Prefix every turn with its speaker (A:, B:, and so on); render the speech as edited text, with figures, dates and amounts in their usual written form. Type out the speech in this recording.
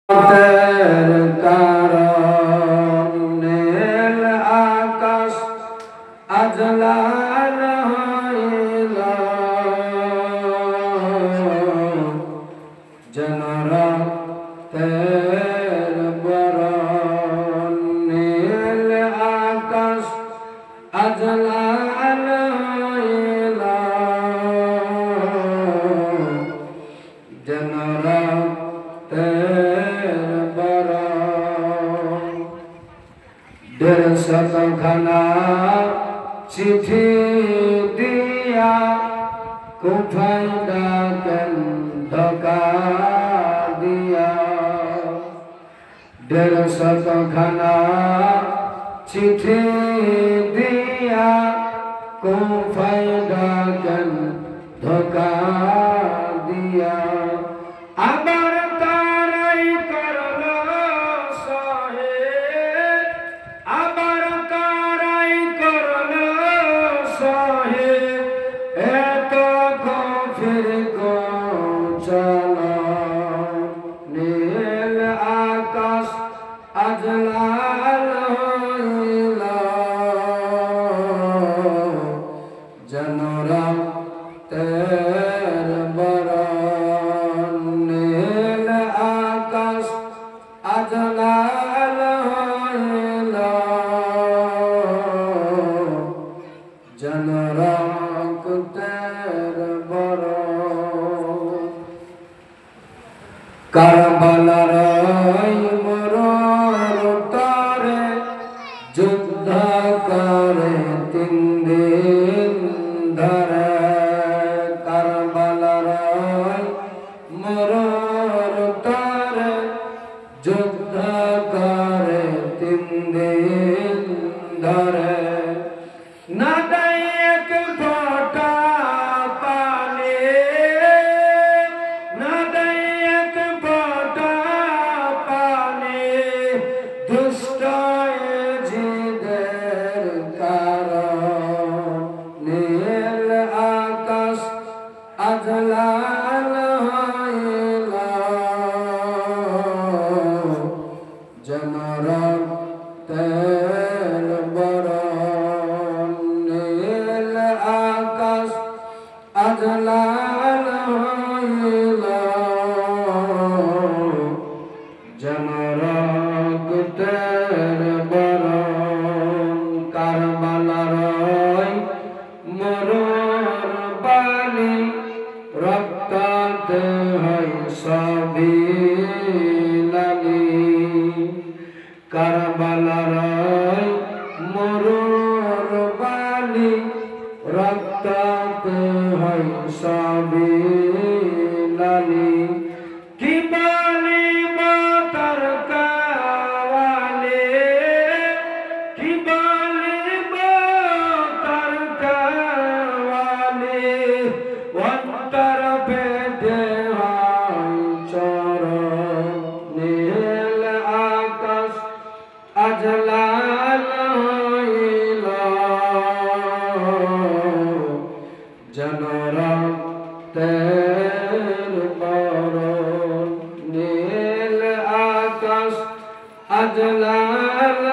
A: তের কারণ নীল আকাশ আজ লাল হইল, যেন রাতের বরণ। নীল আকাশ আজ লাল হইল, যেন ढेर शतखाना चिठी दिया कोठाय डाकेन धोखा दिया। ढेर शतखाना चिठी दिया कोठाय डाकेन धोखा दिया। आबार ताराई करलो सहे, आबार ताराई करलो सहे, एत गभीर गोचलो। नील आकाश आज लाल हইল, যেন রাতের বরণ। নীল আকাশ আজ লাল হইল, যেন রক্তের বরণ। কারবালার মরণ তরে যুদ্ধ করে 3 দিন ধরে। কারবালার মরণ তরে যুদ্ধ করে 3 দিন ধরে। না দেয় এক ফোঁটা পানি, না দেয় এক ফোঁটা পানি, দুষ্ট জিদের কারণ। নীল আকাশ আজ লাল হইল, যেন রক্তের বরণ। নীল আকাশ আজ লাল হইল, যেন রক্তের বরণ। কারবালার মরণ বালি রক্তাতে হয় সবই লালি। কারবালার মরণ বালি রক্তাতে হয় সবই লালি। কি বলিব তার কাওয়ালে, কি বলিব তার কাওয়ালে, অন্তর বেঁধে হয় চরণ। নীল আকাশ আজ লাল হইল, যেন রক্তের বরণ। নীল আকাশ আজ লাল